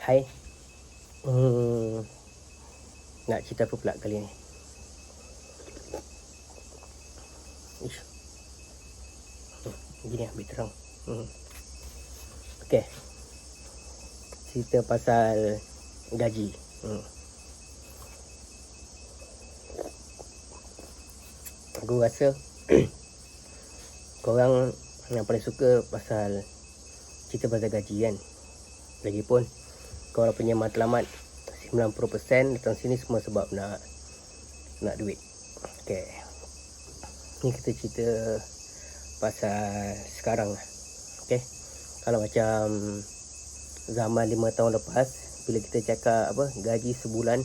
Hai. Nak cerita apa pula kali ni? Ish. Gini ambil terang. Okey. Cerita pasal gaji. Aku rasa korang yang paling suka pasal cerita pasal gaji kan. Lagipun korang punya matlamat 90% datang sini semua sebab nak duit. Okey. Ni kita cerita pasal sekarang lah. Okey. Kalau macam zaman 5 tahun lepas, bila kita cakap gaji sebulan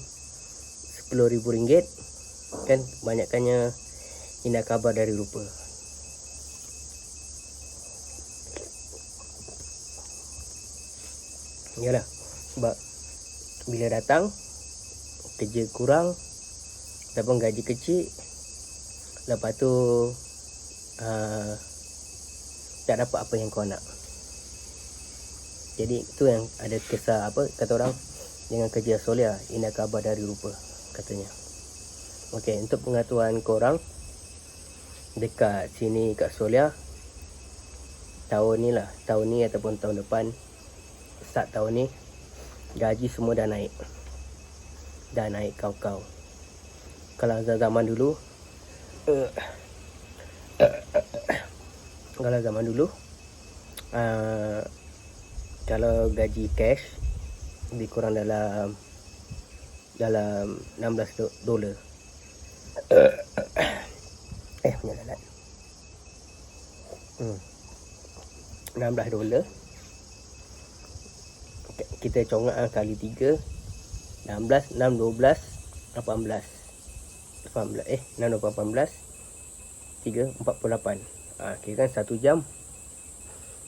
RM10,000, kan banyakkannya indah kabar dari rupa. Yalah, sebab bila datang kerja kurang ataupun gaji kecil, lepas tu tak dapat apa yang kau nak. Jadi itu yang ada kisah kata orang, jangan kerja solia, indah kabar dari rupa katanya. Okey, untuk pengetahuan korang, dekat sini kat Solia, tahun ni ataupun tahun depan, start tahun ni, gaji semua dah naik. Dah naik kau-kau. Kalau zaman dulu kalau zaman dulu kalau gaji cash lebih kurang dalam $16. Punya lalat. $16. Kita congak kali 3, 16, 6, 12, 18. 18 6, 18, 3, 48. Kira kan 1 jam.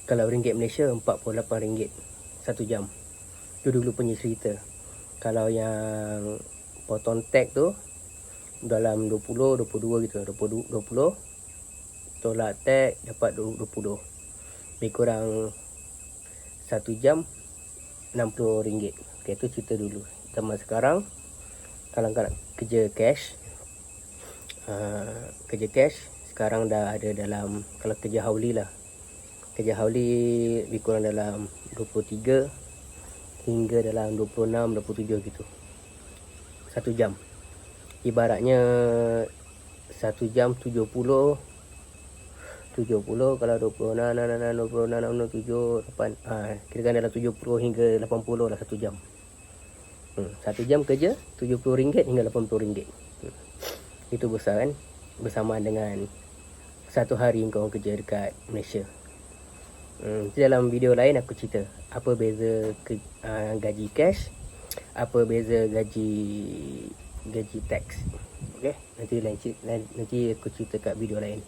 Kalau ringgit Malaysia, RM48 1 jam. Itu dulu punya cerita. Kalau yang potong tag tu dalam 20, 22 gitu. 20 tolak tag dapat 20. Lebih kurang 1 jam RM60. Okay, itu cerita dulu. Zaman sekarang, kalau nak kerja cash, sekarang dah ada dalam, kalau kerja hauli lah, kerja hauli lebih kurang dalam 23 hingga dalam 26, 27 gitu. 1 jam. Ibaratnya 1 jam 70 kalau 26 kira kan dalam 70 hingga 80 lah 1 jam. 1 jam kerja RM70 hingga RM80. Itu besar kan, bersamaan dengan 1 hari kau kerja dekat Malaysia. Dalam video lain aku cerita apa beza gaji cash, apa beza gaji tax. Okey, nanti aku cerita kat video lain.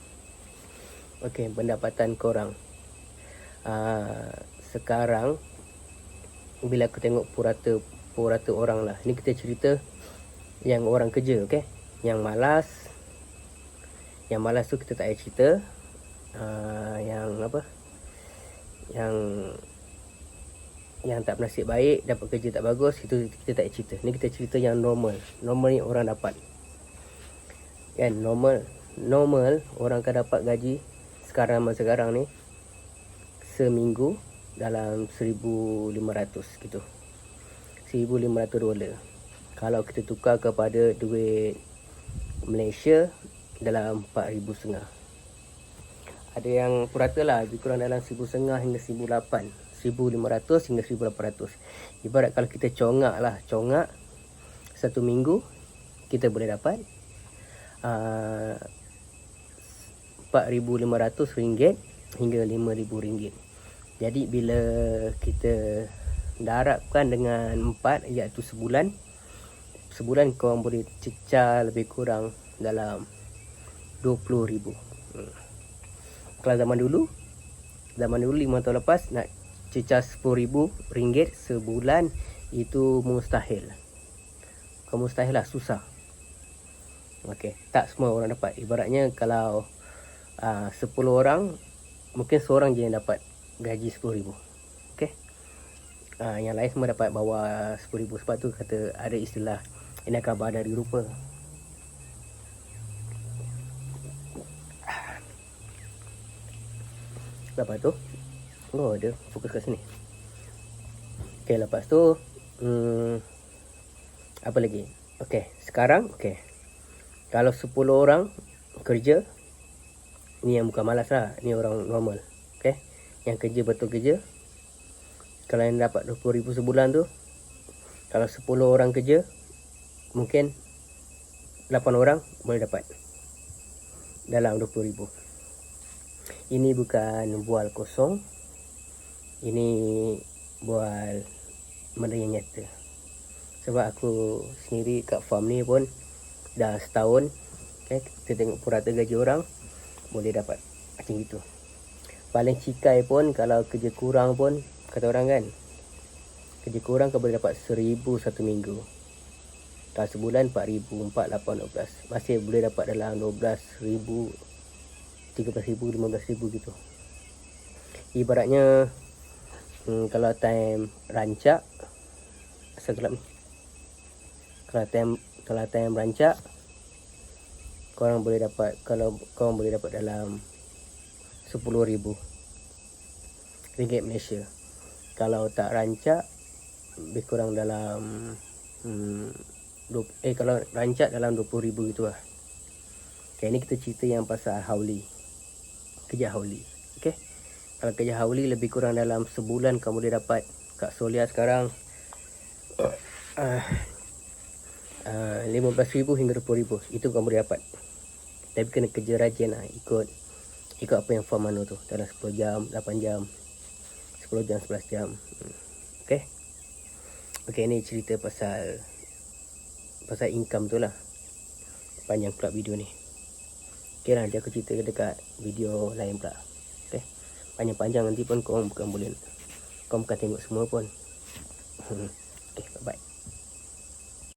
Okey, pendapatan korang sekarang, bila aku tengok purata orang lah, ni kita cerita yang orang kerja. Okey, yang malas tu kita tak payah cerita. Yang tak bernasib baik, dapat kerja tak bagus, itu kita tak cerita. Ni kita cerita yang normal. Normal ni orang dapat kan, normal orang akan dapat gaji sekarang ni seminggu dalam $1,500 gitu. $1,500. Kalau kita tukar kepada duit Malaysia dalam RM4,500. Ada yang purata lah, lebih kurang dalam RM1,500 hingga RM1,800, RM1,500 hingga RM1,800. Ibarat kalau kita congak 1 minggu, kita boleh dapat RM4,500 hingga RM5,000. Jadi bila kita darabkan dengan 4, iaitu sebulan korang boleh cecah lebih kurang dalam RM20,000. Kalau zaman dulu 5 tahun lepas, nak cecah RM10,000 sebulan, itu mustahil. Bukan mustahil lah, susah. Okey, tak semua orang dapat. Ibaratnya kalau 10 orang, mungkin seorang je yang dapat gaji RM10,000. Okey, Yang lain semua dapat bawah 10,000. Sebab tu kata ada istilah ini khabar dari rupa. Lepas tu dia fokus kat sini. Okay, lepas tu apa lagi? Okay, sekarang kalau 10 orang kerja, ni yang bukan malas lah, ni orang normal. Okay, yang kerja betul kerja, kalau yang dapat 20,000 sebulan tu, kalau 10 orang kerja, mungkin 8 orang boleh dapat dalam 20,000. Ini bukan bual kosong, ini bual benda yang nyata. Sebab aku sendiri kat farm ni pun dah setahun. Okay, kita tengok purata gaji orang, boleh dapat macam itu. Paling cikai pun kalau kerja kurang pun, kata orang kan, kerja kurang kau boleh dapat 1,000 satu minggu. Kalau sebulan 4,000, 4, 8, 12. Masih boleh dapat dalam 12,000, 13,000, 15,000 gitu. Ibaratnya kalau time rancak, asal gelap ni. Kalau time rancak, korang boleh dapat, kalau korang boleh dapat dalam 10,000 ringgit Malaysia. Kalau tak rancak, lebih kurang dalam kalau rancak dalam 20,000 gitu lah. Okay, ni kita cerita yang pasal hauli, kerja hauli. Okay, kalau kerja hauli lebih kurang dalam sebulan kamu boleh dapat kat Solia sekarang 15,000 hingga 20,000. Itu kamu boleh dapat. Tapi kena kerja rajin lah, ikut apa yang farm mana tu, dalam 10 jam, 8 jam, 10 jam, 11 jam. Okay, ni cerita pasal income tu lah. Panjang pula video ni. Okay lah, nanti aku cerita dekat video lain pula. Okay, panjang-panjang nanti pun kau bukan tengok semua pun. Okay, bye-bye.